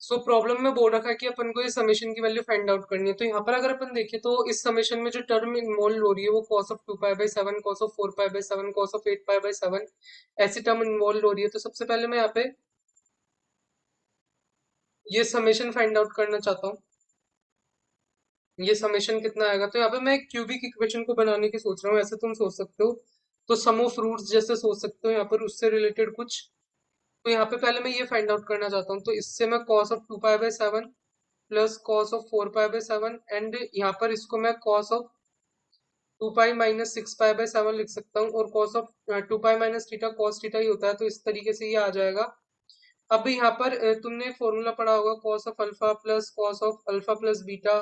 So problem में बोल रखा है कि अपन को ये समेशन की वैल्यू फाइंड आउट करनी है। तो यहाँ पर अगर अपन देखें तो इस समेशन में जो टर्म इन्वॉल्व हो रही है वो cos of 2π/7, cos of 4π/7, cos of 8π/7 ऐसी टर्म इन्वॉल्व हो रही है। तो सबसे पहले मैं यहाँ पे ये समेशन फाइंड आउट करना चाहता हूँ। ये समेशन कितना आएगा, तो यहाँ पे मैं एक क्यूबिक इक्वेशन को बनाने की सोच रहा हूँ। ऐसे तुम सोच सकते हो, तो सम ऑफ रूट्स जैसे सोच सकते हो यहाँ पर, उससे रिलेटेड कुछ। तो यहाँ पे पहले मैं ये फाइंड आउट करना चाहता हूँ। तो इससे मैं cos of 2π/7 plus cos of 4π/7 and यहाँ पर इसको मैं cos ऑफ 2π माइनस 6π/7 लिख सकता हूँ। और cos of 2π minus theta cos theta ही होता है, तो इस तरीके से ये आ जाएगा। अब यहाँ पर तुमने एक फॉर्मूला पढ़ा होगा, cos of alpha plus cos of alpha plus beta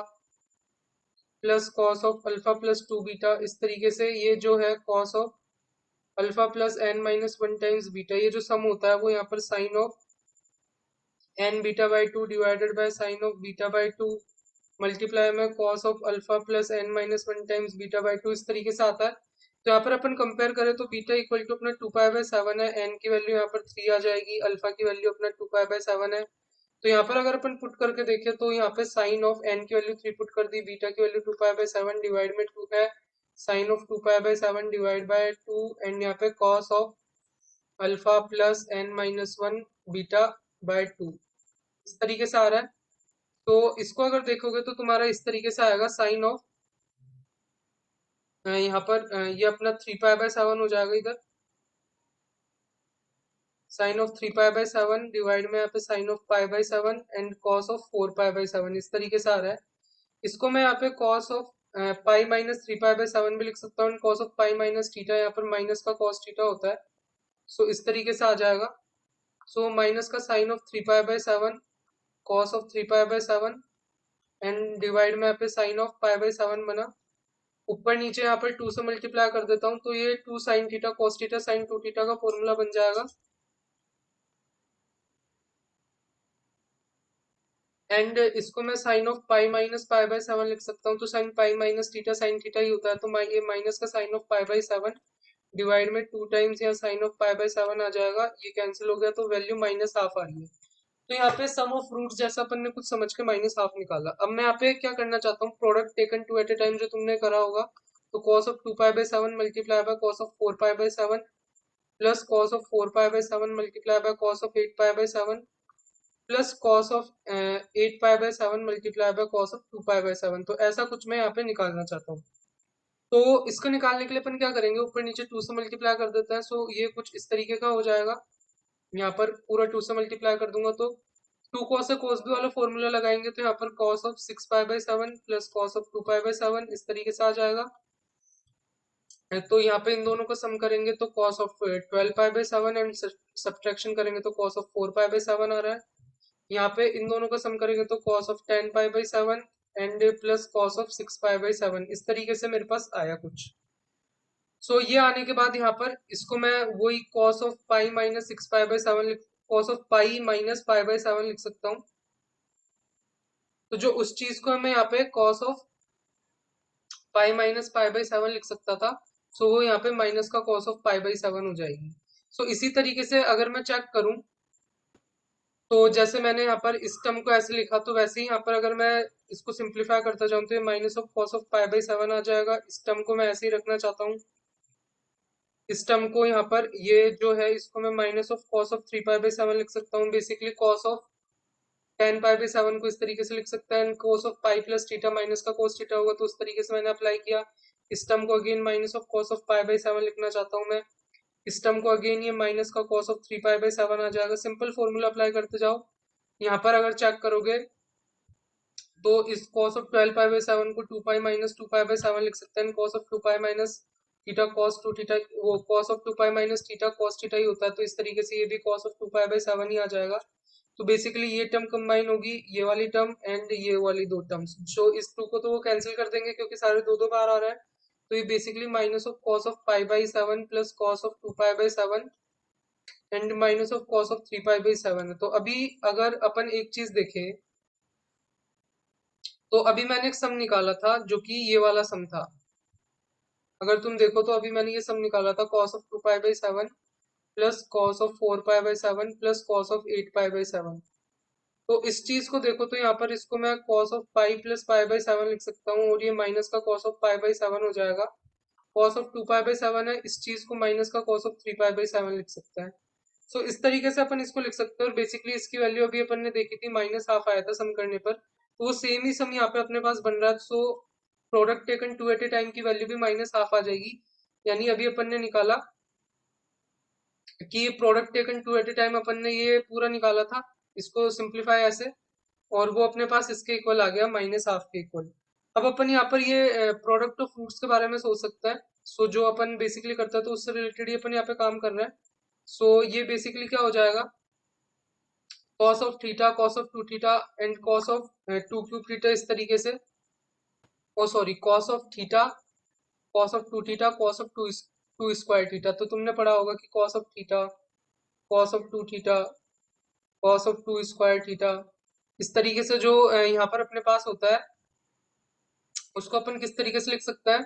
plus cos of alpha plus 2 beta. इस तरीके से ये जो है cos of alpha plus n-1 times beta, ये जो सम होता है वो यहाँ पर साइन ऑफ n बीटा/2 डिवाइडेड बाय साइन ऑफ बीटा/2 मल्टीप्लाई में cos of alpha plus n-1 times बीटा/2 इस तरीके से आता है। तो यहाँ पर अपन कंपेयर करें तो बीटा इक्वल टू अपना 2π/7 है, n की वैल्यू यहाँ पर 3 आ जाएगी, अल्फा की वैल्यू अपना 2π/7 है। तो यहाँ पर अगर अपन पुट करके देखें तो यहाँ पे साइन ऑफ n की वैल्यू 3 पुट कर दी, बीटा की वैल्यू 2π/7 डिवाइड में 2 है, sine of 2π/7 divide by 2 and यहाँ पे cos of alpha plus n-1 बीटा/2 इस तरीके से आ रहा है। तो इसको अगर देखोगे तो तुम्हारा इस तरीके से आएगा, साइन ऑफ यहाँ पर ये अपना 3π/7 हो जाएगा इधर, साइन ऑफ 3π/7 डिवाइड में यहाँ पे sine of π/7 and cos of 4π/7 इस तरीके से आ रहा है। इसको मैं यहाँ पे कॉस ऑफ पाई माइनस 3π/7 भी लिख सकता हूँ, cos of pi minus theta, यहाँ पर माइनस का कॉस थीटा होता है। सो इस तरीके से आ जाएगा। सो माइनस का sine of 3π/7 cos of 3π/7 and divide में यहाँ पे साइन ऑफ π/7 बना। ऊपर नीचे यहाँ पर 2 से मल्टीप्लाई कर देता हूँ, तो ये 2 sine theta cos theta sine 2 theta का फॉर्मूला बन जाएगा। एंड इसको मैं साइन ऑफ पाई माइनस π/7 लिख सकता हूँ। तो sine pi minus theta sine theta ही होता है, तो ये माइनस का साइन ऑफ π/7 डिवाइड में 2 टाइम्स यहाँ साइन ऑफ π/7 आ जाएगा। ये कैंसिल हो गया तो वैल्यू माइनस हाफ आ रही है। तो यहाँ पे सम ऑफ रूट्स जैसा अपन ने कुछ समझ के माइनस हाफ निकाला। अब मैं यहाँ पे क्या करना चाहता हूँ, product taken two at a time जो तुमने करा होगा। तो cos of 2π/7 multiply by cos of 4π/7 plus cos of 4π/7 multiply by cos of 8π/7 plus cos of 8π/7 multiply by cos of 2π/7। तो ऐसा कुछ मैं यहाँ पे निकालना चाहता हूँ। तो इसको निकालने के लिए अपन क्या करेंगे, ऊपर नीचे 2 से मल्टीप्लाई कर देते हैं। सो ये कुछ इस तरीके का हो जाएगा। यहाँ पर पूरा 2 से मल्टीप्लाई कर दूंगा तो 2 cos से cos b वाला फॉर्मूला लगाएंगे, तो यहाँ पर cos of 6π/7 plus cos of 2π/7 इस तरीके से आ जाएगा। तो यहाँ पे इन दोनों को सम करेंगे तो cos ऑफ 12π/7 एंड सब्ट्रैक्शन करेंगे तो cos ऑफ 4π/7 आ रहा है। यहाँ पे इन दोनों को सम करेंगे तो cos of 10π/7 and plus cos of 6π/7 इस तरीके से मेरे पास आया कुछ। सो ये आने के बाद यहाँ पर इसको मैं वही cos of pi minus 6π/7 cos of pi minus π/7 लिख सकता हूँ। तो जो उस चीज को मैं यहाँ पे cos ऑफ पाई माइनस π/7 लिख सकता था, सो वो यहाँ पे माइनस का cos ऑफ π/7 हो जाएगी। सो इसी तरीके से अगर मैं चेक करूं तो जैसे मैंने यहाँ पर इस टर्म को ऐसे लिखा, तो वैसे ही यहाँ पर अगर मैं इसको सिंप्लीफाई करता जाऊं तो ये माइनस ऑफ cos ऑफ π/7 आ जाएगा। इस टर्म को मैं ऐसे ही रखना चाहता हूँ। इस टर्म को यहाँ पर ये जो है इसको मैं माइनस ऑफ cos ऑफ 3π/7 लिख सकता हूँ। बेसिकली cos ऑफ 10π/7 को इस तरीके से लिख सकता है, cos of pi plus theta minus का cos थीटा होगा, तो उस तरीके से मैंने अप्लाई किया। इस टर्म को again minus of cos of π/7 लिखना चाहता हूँ मैं। इस टर्म को अगेन ये माइनस का cos ऑफ 3π/7 आ जाएगा। सिंपल फॉर्मूला अप्लाई करते जाओ। यहाँ पर अगर चेक करोगे तो इस cos ऑफ 12π/7 को 2π माइनस 2π/7 लिख सकते हैं, cos of 2π minus theta cos 2 theta, वो cos of 2π minus theta cos theta ही होता है, तो इस तरीके से ये भी cos ऑफ 2π/7 ही आ जाएगा। तो बेसिकली ये टर्म कंबाइन होगी, ये वाली टर्म एंड ये वाली दो टर्म्स। जो इस 2 को तो वो कैंसिल कर देंगे क्योंकि सारे दो दो बार आ रहा है। तो ये basically minus of cos of π/7 plus cos of 2π/7 and minus of cos of 3π/7 है। तो अभी अगर अपन एक चीज देखें, तो अभी मैंने एक सम निकाला था जो कि ये वाला सम था। अगर तुम देखो तो अभी मैंने ये सम निकाला था cos of 2π/7 plus cos of 4π/7 plus cos of 8π/7। तो इस चीज को देखो तो यहाँ पर इसको मैं cos of pi plus pi by seven लिख सकता हूँ, और ये माइनस का cos of pi by seven हो जाएगा। Cos of two pi by seven है, इस चीज को माइनस का cos of three pi by seven लिख सकते हैं। सो इस तरीके से अपन इसको लिख सकते हैं, और बेसिकली इसकी वैल्यू अभी अपन ने देखी थी माइनस हाफ आया था सम करने पर, तो वो सेम ही सम यहाँ पे अपने पास बन रहा है। So product taken two at a time की वैल्यू भी माइनस हाफ आ जाएगी। यानी अभी अपन ने निकाला कि product taken two at a time, अपन ने ये पूरा निकाला था, इसको सिंप्लीफाई ऐसे, और वो अपने पास इसके इक्वल आ गया माइनस हाफ के इक्वल। अब अपन यहाँ पर ये प्रोडक्ट ऑफ फ्रूट्स के बारे में सोच सकते हैं। सो जो अपन बेसिकली करते हैं तो उससे रिलेटेड ही अपन यहाँ पे काम कर रहे हैं। सो ये बेसिकली क्या हो जाएगा, cos of theta, cos of two theta and cos of two cube theta, इस तरीके से। Oh sorry, cos of theta, cos of two theta, cos of two square theta. तो तुमने पढ़ा होगा कि cos of theta, cos of two theta, cos of two square theta, इस तरीके से जो यहाँ पर अपने पास होता है, उसको अपन किस तरीके से लिख सकते हैं।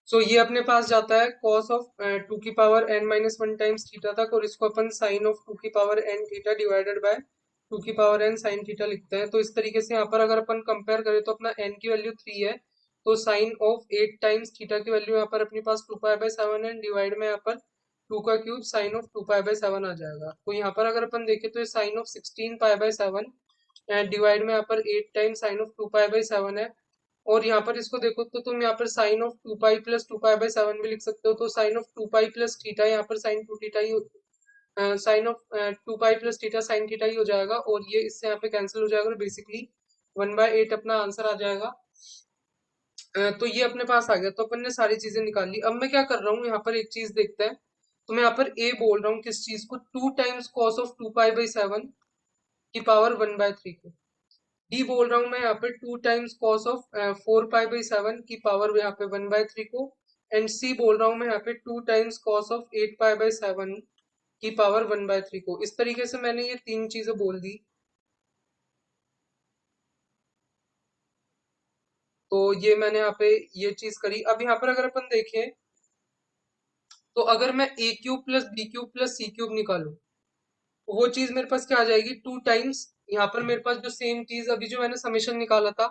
सो ये अपने पास जाता है कॉस ऑफ टू की power N minus one times theta तक, और इसको अपन साइन ऑफ टू की power N theta divided by two की पावर एन साइन थीटा लिखते हैं। तो इस तरीके से यहाँ पर अगर अपन कंपेयर करें तो अपना एन की वैल्यू थ्री है, तो sine of eight times theta की वैल्यू यहाँ पर अपने पास टू पाई बाई सेवन है, डिवाइड में यहाँ पर टू का cube sine of two pi by seven आ जाएगा। तो यहाँ पर अगर अपन देखें तो ये sine of sixteen pi by seven divide में यहाँ पर eight time sine of two pi by seven है। और यहाँ पर इसको देखो तो तुम यहाँ पर sine of two pi plus two pi by seven भी लिख सकते हो। तो sine of two pi plus theta, यहाँ पर साइन टू थीटा ही, sine of two pi plus theta sine theta ही हो जाएगा, और ये इससे यहाँ पे कैंसिल हो जाएगा, और बेसिकली वन बाय एट अपना आंसर आ जाएगा। तो ये अपने पास आ गया, तो अपन ने सारी चीजें निकाल ली। अब मैं क्या कर रहा हूँ, यहाँ पर एक चीज देखते हैं। तो मैं यहाँ पर ए बोल रहा हूँ किस चीज को, two times cos of two pi by seven की पावर वन बाय थ्री को। डी बोल रहा हूँ मैं यहाँ पे two times cos of four pi by seven की पावर यहाँ पे वन बाय थ्री को। एंड सी बोल रहा हूँ मैं यहाँ पे two times cos of eight pi by seven की पावर वन बाय थ्री को। इस तरीके से मैंने ये तीन चीजें बोल दी। तो ये मैंने यहाँ पे ये चीज करी। अब यहाँ पर अगर अपन देखें तो अगर मैं A cube plus B cube plus C cube निकालूं, वो चीज मेरे पास क्या आ जाएगी, टू टाइम्स, यहाँ पर मेरे पास जो सेम चीज अभी जो मैंने समेशन निकाला था,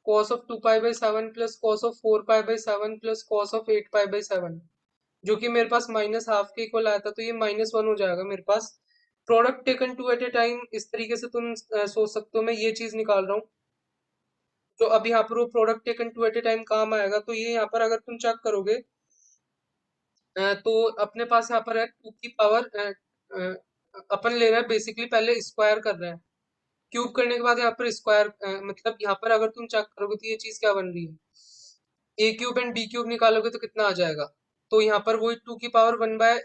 cos of two pi by seven plus cos of four pi by seven plus cos of eight pi by seven, जो कि मेरे पास माइनस हाफ के इक्वल आया था, तो ये माइनस वन हो जाएगा मेरे पास। Product taken two at a time, इस तरीके से तुम सोच सकते हो, मैं ये चीज निकाल रहा हूँ। तो अब यहाँ पर वो product taken two at a time काम आएगा, तो ये यहाँ पर अगर तुम चेक करोगे तो अपने पास यहाँ पर है टू की पावर, अपन ले रहे हैं बेसिकली, पहले स्क्वायर कर रहे हैं, क्यूब करने के बाद यहाँ पर स्क्वायर, मतलब यहाँ पर अगर तुम चेक करोगे तो ये चीज क्या बन रही है, A cube and B cube निकालोगे तो कितना आ जाएगा। तो यहाँ पर वही टू की पावर वन बाय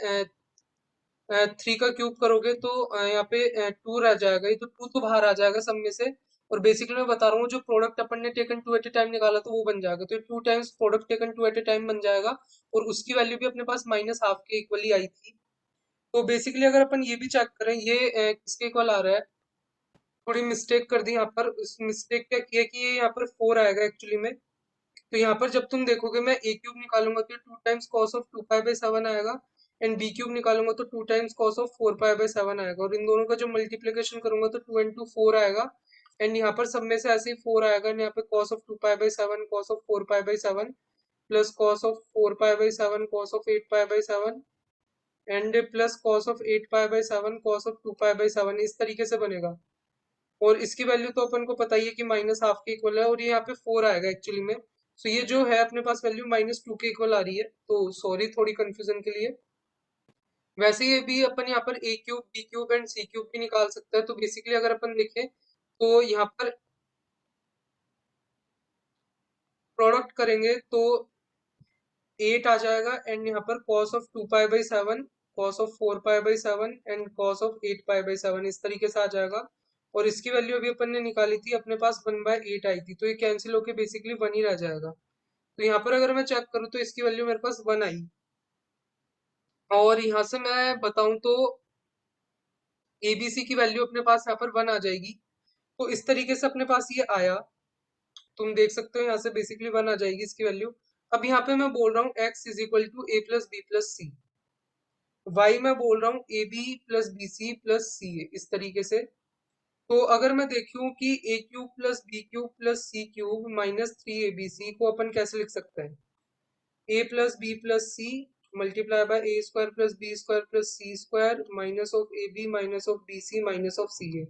थ्री का क्यूब करोगे तो यहाँ पे टू रह जाएगा, ये तो टू तो बाहर आ जाएगा सब में से। और बेसिकली मैं बता रहा हूँ जो प्रोडक्ट अपन ने taken two at a time निकाला तो वो बन जाएगा, तो two times product taken two at a time बन जाएगा। और उसकी वैल्यू भी अपने पास माइनस हाफ के इक्वली आई थी। तो बेसिकली अगर अपन ये भी चेक करें, ये किसके इक्वल आ रहा है, थोड़ी मिस्टेक कर दी यहाँ पर। उस मिस्टेक क्या किया कि ये यहाँ पर फोर आएगा एक्चुअली में। तो यहाँ पर जब तुम देखोगे मैं ए क्यूब निकालूंगा तो two times cos of two pi by seven आएगा, एंड बी क्यूब निकालूंगा तो two times cos of four pi by seven आएगा, और इन दोनों का जो मल्टीप्लीकेशन करूंगा तो टू इंटू फोर आएगा। एंड यहाँ पर सब में से ऐसे ही फोर आएगा, एंड यहाँ पे cos of two pi by seven, cos of four pi by seven, plus cos of four pi by seven, cos of eight pi by seven, and plus cos of eight pi by seven, cos of two pi by seven, इस तरीके से बनेगा। और इसकी value तो अपन को पता ही है कि माइनस हाफ के इक्वल है, और ये यहाँ पे फोर आएगा एक्चुअली में। सो ये जो है अपने पास वैल्यू माइनस टू के इक्वल आ रही है, तो सॉरी थोड़ी कंफ्यूजन के लिए। वैसे ये भी अपन यहाँ पर A cube B cube and C cube भी निकाल सकते हैं। तो बेसिकली अगर अपन देखें तो यहाँ पर प्रोडक्ट करेंगे तो एट आ जाएगा, एंड यहाँ पर cos of two pi by seven, cos of four pi by seven and cos of eight pi by seven, इस तरीके से आ जाएगा। और इसकी वैल्यू अभी अपन ने निकाली थी, अपने पास वन बाय एट आई थी, तो ये कैंसिल होके बेसिकली वन ही रह जाएगा। तो यहाँ पर अगर मैं चेक करूँ तो इसकी वैल्यू मेरे पास वन आई। और यहाँ से मैं बताऊं तो एबीसी की वैल्यू अपने पास यहाँ पर वन आ जाएगी। तो इस तरीके से अपने पास ये आया, तुम देख सकते हो यहाँ से बेसिकली वन आ जाएगी इसकी वैल्यू। अब यहाँ पे मैं बोल रहा हूँ X is equal to A plus B plus C, Y मैं बोल रहा हूँ A B plus B C plus C A, इस तरीके से। तो अगर मैं देखूं कि A cube plus B cube plus C cube minus 3 abc को अपन कैसे लिख सकते हैं, A plus B plus C multiply by A square plus B square plus C square minus of A B minus of B C minus of C A.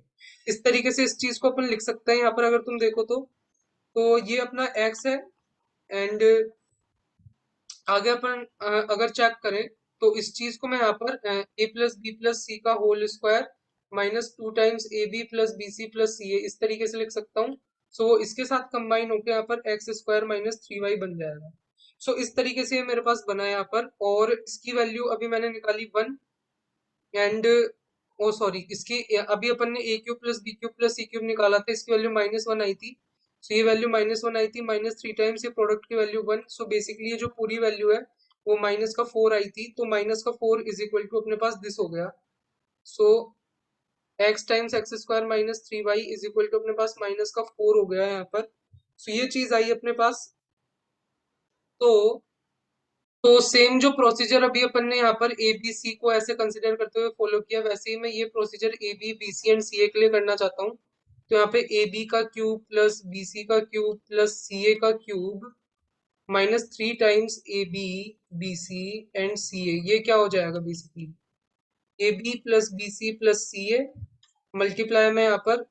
इस तरीके से इस चीज को अपन लिख सकते हैं यहाँ पर अगर तुम देखो तो ये अपना एक्स है। एंड आगे अपन अगर चेक करें तो इस चीज को मैं यहाँ पर A plus B plus C का whole square minus 2 times A B plus B C plus C A इस तरीके से लिख सकता हूँ। सो इसके साथ कंबाइन होकर यहाँ पर एक्स स्क्वायर माइनस 3y बन जाएगा। सो इस तरीके से ये मेरे पास बना है यहाँ पर, और इसकी वैल्यू अभी मैंने निकाली 1। एंड ओ सॉरी, इसकी अभी अपन ने A cube plus B cube plus C cube निकाला था, इसकी वैल्यू -1 आई थी। सो ये वैल्यू -1 आई थी, -3 टाइम्स ये प्रोडक्ट की वैल्यू 1। सो बेसिकली ये जो पूरी वैल्यू है वो माइनस का 4 आई थी, तो माइनस का 4 इज इक्वल टू अपने पास दिस हो गया। So x times x square minus 3y is equal to अपने पास माइनस का 4 हो गया यहाँ पर। सो ये चीज आई अपने पास। तो सेम जो प्रोसीजर अभी अपन ने यहाँ पर ए बी सी को ऐसे कंसिडर करते हुए फॉलो किया, वैसे ही मैं ये procedure A B B C and C A के लिए करना चाहता हूँ। तो यहाँ पे ए बी का क्यूब प्लस बी सी का क्यूब प्लस सी ए का cube -3 times A B B C and C A, ये क्या हो जाएगा basically A B plus B C plus C A multiply में यहाँ पर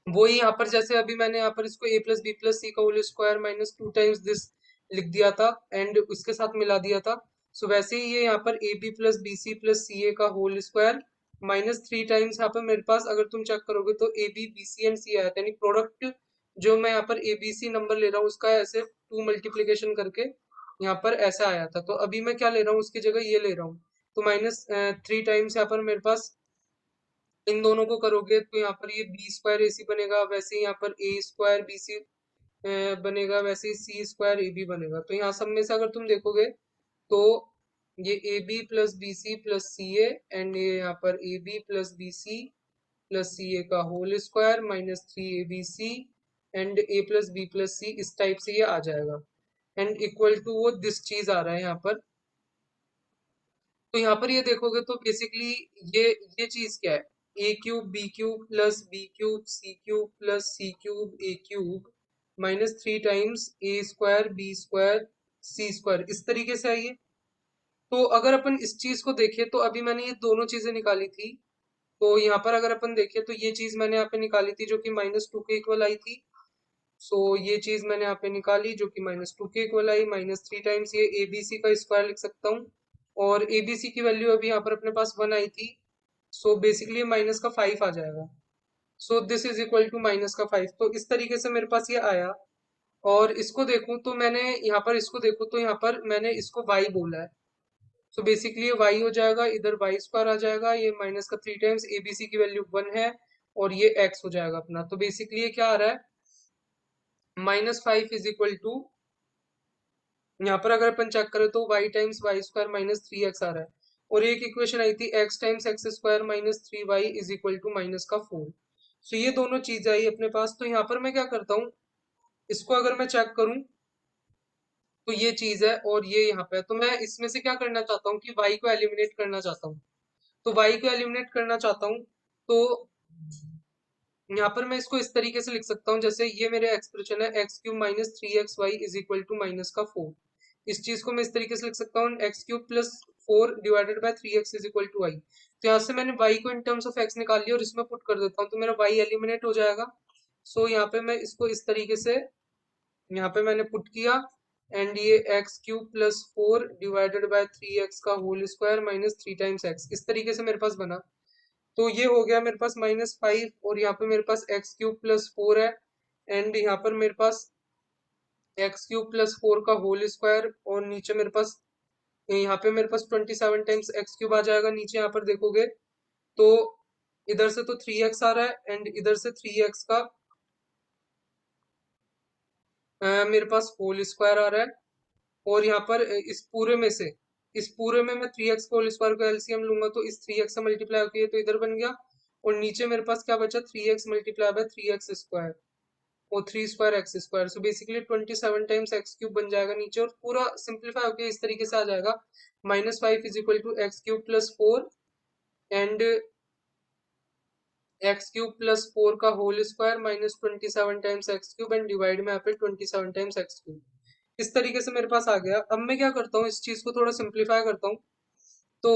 वही यहाँ पर जैसे अभी मैंने यहाँ पर इसको ए प्लस बी प्लस सी का होल स्क्वायर -2 टाइम्स दिस लिख दिया था एंड उसके साथ मिला दिया था। सो वैसे ही ये यहाँ पर A B plus B C plus C A का होल स्क्वायर -3 टाइम्स यहाँ पर मेरे पास अगर तुम चेक करोगे तो A B B C and C A था, यानी प्रोडक्ट जो मैं यहाँ पर ए बी सी नंबर ले रहा हूँ उसका ऐसे 2 मल्टीप्लीकेशन करके यहाँ पर ऐसा आया था। तो अभी मैं क्या ले रहा हूँ उसकी जगह ये ले रहा हूँ। तो -3 टाइम्स यहाँ पर मेरे पास इन दोनों को करोगे तो यहाँ पर ये बी स्क्वायर ए सी बनेगा, वैसे ही यहाँ पर ए स्क्वायर बी सी बनेगा, वैसे ही सी स्क्वायर ए बी बनेगा। तो यहाँ सब में से अगर तुम देखोगे तो ये A B plus B C plus C A and ये यहाँ पर A B plus B C plus C A का whole square -3 abc and A plus B plus C, इस टाइप से ये आ जाएगा। एंड इक्वल टू वो दिस चीज आ रहा है यहाँ पर। तो यहाँ पर ये देखोगे तो बेसिकली ये चीज क्या है, A cube B cube plus B cube C cube plus C cube A cube -3 times A square B square C square, इस तरीके से आइए। तो अगर अपन इस चीज को देखें तो अभी मैंने ये दोनों चीजें निकाली थी, तो यहाँ पर अगर अपन देखें तो ये चीज मैंने यहाँ पे निकाली थी जो कि -2 के इक्वल आई थी। सो ये चीज मैंने यहाँ पे निकाली जो कि -2 के इक्वल आई, -3 टाइम्स ये एबीसी का स्क्वायर लिख सकता हूँ। और एबीसी की वैल्यू अभी यहाँ पर अपने पास 1 आई थी। सो बेसिकली माइनस का 5 आ जाएगा। So this is equal to -5। तो इस तरीके से मेरे पास ये आया। और इसको देखूं तो मैंने यहाँ पर इसको देखूं तो यहाँ पर मैंने इसको y बोला है। सो बेसिकली ये y हो जाएगा, इधर वाई स्क्वायर आ जाएगा, ये माइनस का 3 टाइम्स एबीसी की वैल्यू 1 है और ये x हो जाएगा अपना। तो बेसिकली ये क्या आ रहा है, -5 इज इक्वल टू, यहाँ पर अगर अपन चेक करें तो y times Y square -3x आ रहा है। और एक इक्वेशन आई थी x times x square -3y is equal to -4। So ये दोनों चीज आई अपने पास। तो यहाँ पर मैं क्या करता हूँ, इसको अगर मैं चेक करूँ तो ये चीज है और ये यहाँ पे है। तो मैं इसमें से क्या करना चाहता हूँ कि y को एलिमिनेट करना चाहता हूँ। तो y को एलिमिनेट करना चाहता हूँ तो यहाँ पर मैं इसको इस तरीके से लिख सकता हूँ, जैसे ये मेरे एक्सप्रेशन है X cube -3xy is equal to -4। इस चीज को मैं इस तरीके से लिख सकता हूँ X cube plus 4 divided by 3x is equal to y। तो यहाँ से मैंने y को इन टर्म्स ऑफ x निकाल लिया और इसमें पुट कर देता हूँ तो मेरा y एलिमिनेट हो जाएगा। सो यहाँ पे मैं इसको इस तरीके से यहाँ पे मैंने पुट किया एंड ये x cube plus 4 divided by 3x का होल स्क्वायर -3 टाइम्स x, इस तरीके से मेरे पास बना। तो ये हो गया मेरे पास -5 और यहाँ पे मेरे पास एक्स क्यूब प्लस 4 है एंड यहाँ पर मेरे पास एक्स क्यूब प्लस 4 का होल स्क्वायर और नीचे मेरे पास यहाँ पे मेरे पास 27 टाइम्स एक्स क्यूब आ जाएगा। नीचे यहाँ पर देखोगे तो इधर से तो 3x आ रहा है एंड इधर से 3x का मेरे पास होल स्क्वायर आ रहा है। और यहाँ पर इस पूरे में मैं 3x को होल स्क्वायर का एलसीएम लूंगा तो इस 3x से मल्टीप्लाई होकर तो इधर बन गया। और नीचे मेरे पास क्या बचा, 3x multiply by 3x square और 3 square x square. So basically 27 times x cube बन जाएगा नीचे और पूरा सिंप्लीफाई होकर इस तरीके से आ जाएगा -5 is equal to X cube plus 4 and X cube plus 4 का whole square minus 27 times x cube and divide में यहाँ पे 27 टाइम्स एक्स क्यूब। इस तरीके से मेरे पास आ गया। अब मैं क्या करता हूँ, इस चीज को थोड़ा सिंप्लीफाई करता हूँ। तो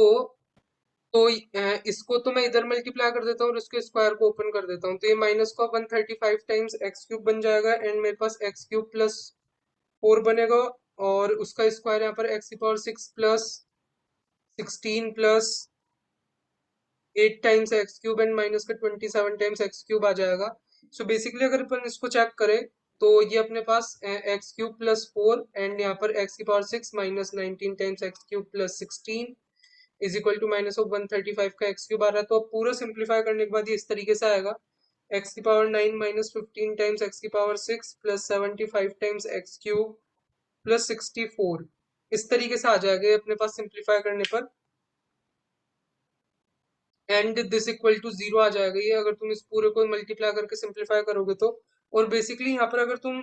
इसको तो मैं इधर मल्टीप्लाई कर देता हूँ और इसके स्क्वायर को ओपन कर देता हूँ, तो ये माइनस का 135 टाइम्स एक्स क्यूब बन जाएगा एंड मेरे पास एक्स क्यूब प्लस 4 बनेगा और उसका स्क्वायर यहाँ पर एक्स की power 6 plus 16 plus 8 times x cube and minus का 27 टाइम्स एक्स क्यूब आ जाएगा। सो बेसिकली अगर अपन इसको चेक करें तो ये अपने पास एक्स क्यूब प्लस 4 एंड यहाँ पर एक्स की power 6 minus 19 times x cube plus 16 is equal to minus of 135 का एक्स क्यूब आ रहा है। तो अब पूरा सिंप्लीफाई करने के बाद ये इस तरीके से आएगा, एक्स की पावर 9 माइनस 15 टाइम्स एक्स की power 6 plus 75 times x cube plus 64। इस तरीके से आ जाएगा ये अपने पास सिंप्लीफाई करने पर, एंड दिस इक्वल टू 0 आ जाएगा ये अगर तुम इस पूरे को मल्टीप्लाई करके सिंप्लीफाई करोगे तो। और बेसिकली यहाँ पर अगर तुम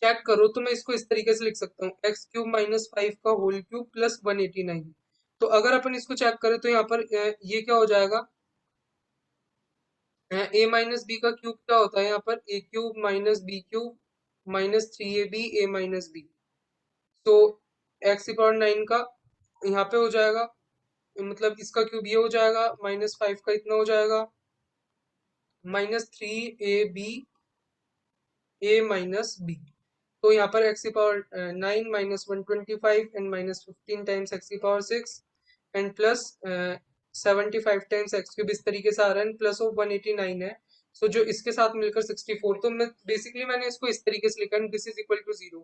चेक करो तो मैं इसको इस तरीके से लिख सकता हूँ, एक्स क्यूब माइनस 5 का होल क्यूब प्लस 189। तो अगर अपन इसको चेक करें तो यहाँ पर ये क्या हो जाएगा, ए माइनस बी का क्यूब क्या होता है, यहाँ पर A cube minus B cube minus 3ab A minus B. तो एक्स की पावर 9 का यहाँ पे हो जाएगा, मतलब इसका क्यूब ये हो जाएगा, माइनस 5 का इतना हो जाएगा, minus 3ab A minus B. तो यहाँ पर एक्स की power 9 minus 125 and minus 15 times x की power 6 and plus 75 times x cube इस तरीके से आ रहा है, प्लस ऑफ 189 है। सो जो इसके साथ मिलकर 64। तो मैं बेसिकली मैंने इसको इस तरीके से लिखा, दिस इज इक्वल टू 0।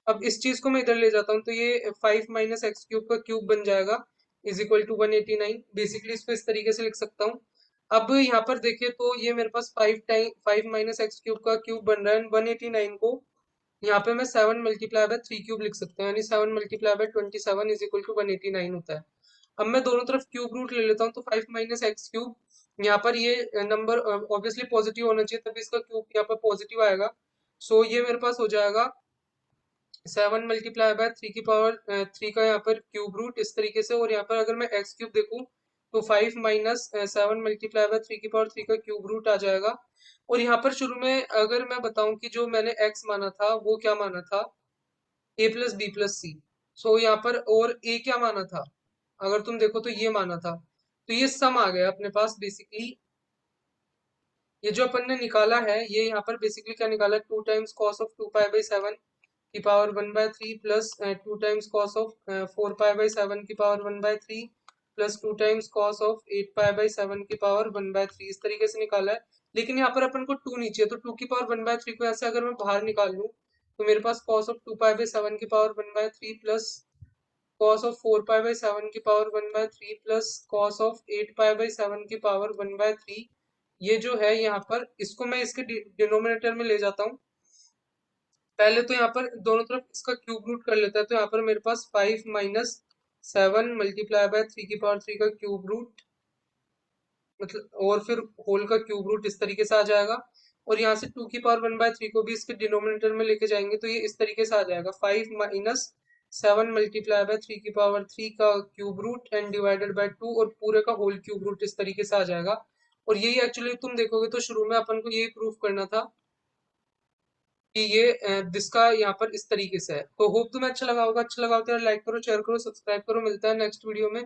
अब इस चीज को मैं इधर ले जाता हूँ तो ये 5 माइनस एक्स क्यूब का क्यूब बन जाएगा इज इक्वल टू 189। बेसिकली इसको इस तरीके से लिख सकता हूँ। अब यहाँ पर देखिए तो ये मेरे पास 5 माइनस एक्स क्यूब का क्यूब बन रहा है, 189 को यहाँ पे मैं 7 मल्टीप्लाई बाय 3 क्यूब लिख सकता हूँ, यानी 7 multiply by 27 is equal to 189 होता है। अब मैं दोनों तरफ क्यूब रूट ले लेता हूँ तो 5 माइनस एक्स क्यूब, यहाँ पर ये नंबर ऑब्वियसली पॉजिटिव होना चाहिए तभी इसका क्यूब यहाँ पर पॉजिटिव आएगा। सो ये मेरे पास हो जाएगा 7 मल्टीप्लाई बाय 3 की पावर 3 का यहाँ पर क्यूब रूट इस तरीके से। और यहाँ पर अगर मैं एक्स क्यूब देखूँ तो 5 माइनस 7 मल्टीप्लाई बाय 3 की पावर 3 का क्यूब रूट आ जाएगा। और यहाँ पर शुरू में अगर मैं बताऊं कि जो मैंने x माना था वो क्या माना था, a प्लस बी प्लस सी। सो यहाँ पर और a क्या माना था, अगर तुम देखो तो ये माना था। तो ये सम आ गया अपने पास बेसिकली। ये जो अपन ने निकाला है ये यहाँ पर बेसिकली क्या निकाला, 2 times cos of 2 pi by 7 की power 1/3 plus 2 times cos of 4 pi by 7 की power 1/3 plus 2 times cos of 8 pi by 7 की पावर 1/3 इस तरीके से निकाला है। लेकिन यहाँ पर अपन को 2 नीचे है तो 2 की पावर 1/3 को ऐसे अगर मैं बाहर निकाल लूँ तो मेरे पास कॉस ऑफ 2 पाई बाई 7 की power 1/3 plus cos of 4 pi by 7 की power 1/3 plus cos of 8 pi by 7 की पावर 1/3। ये जो है यहाँ पर इसको मैं इसके डिनोमिनेटर में ले जाता हूँ। पहले तो यहाँ पर दोनों तरफ इसका क्यूब रूट कर लेता है, तो यहाँ पर मेरे पास 5 माइनस 7 मल्टीप्लाई बाय 3 की पावर 3 का क्यूब रूट, मतलब और फिर होल का क्यूब रूट इस तरीके से आ जाएगा। और यहाँ से 2 की पावर 1/3 को भी इसके डिनोमिनेटर में लेके जाएंगे तो ये इस तरीके से आ जाएगा, 5 माइनस 7 मल्टीप्लाई बाय 3 की पावर 3 का cube root and divided by 2 और पूरे का होल क्यूब रूट इस तरीके से आ जाएगा। और यही एक्चुअली तुम देखोगे तो शुरू में अपन को यही प्रूफ करना था कि ये जिसका यहाँ पर इस तरीके से है। तो होप तुम्हें अच्छा लगा होगा, अच्छा लगा हो तो लाइक करो, शेयर करो, सब्सक्राइब करो। मिलता है नेक्स्ट वीडियो में।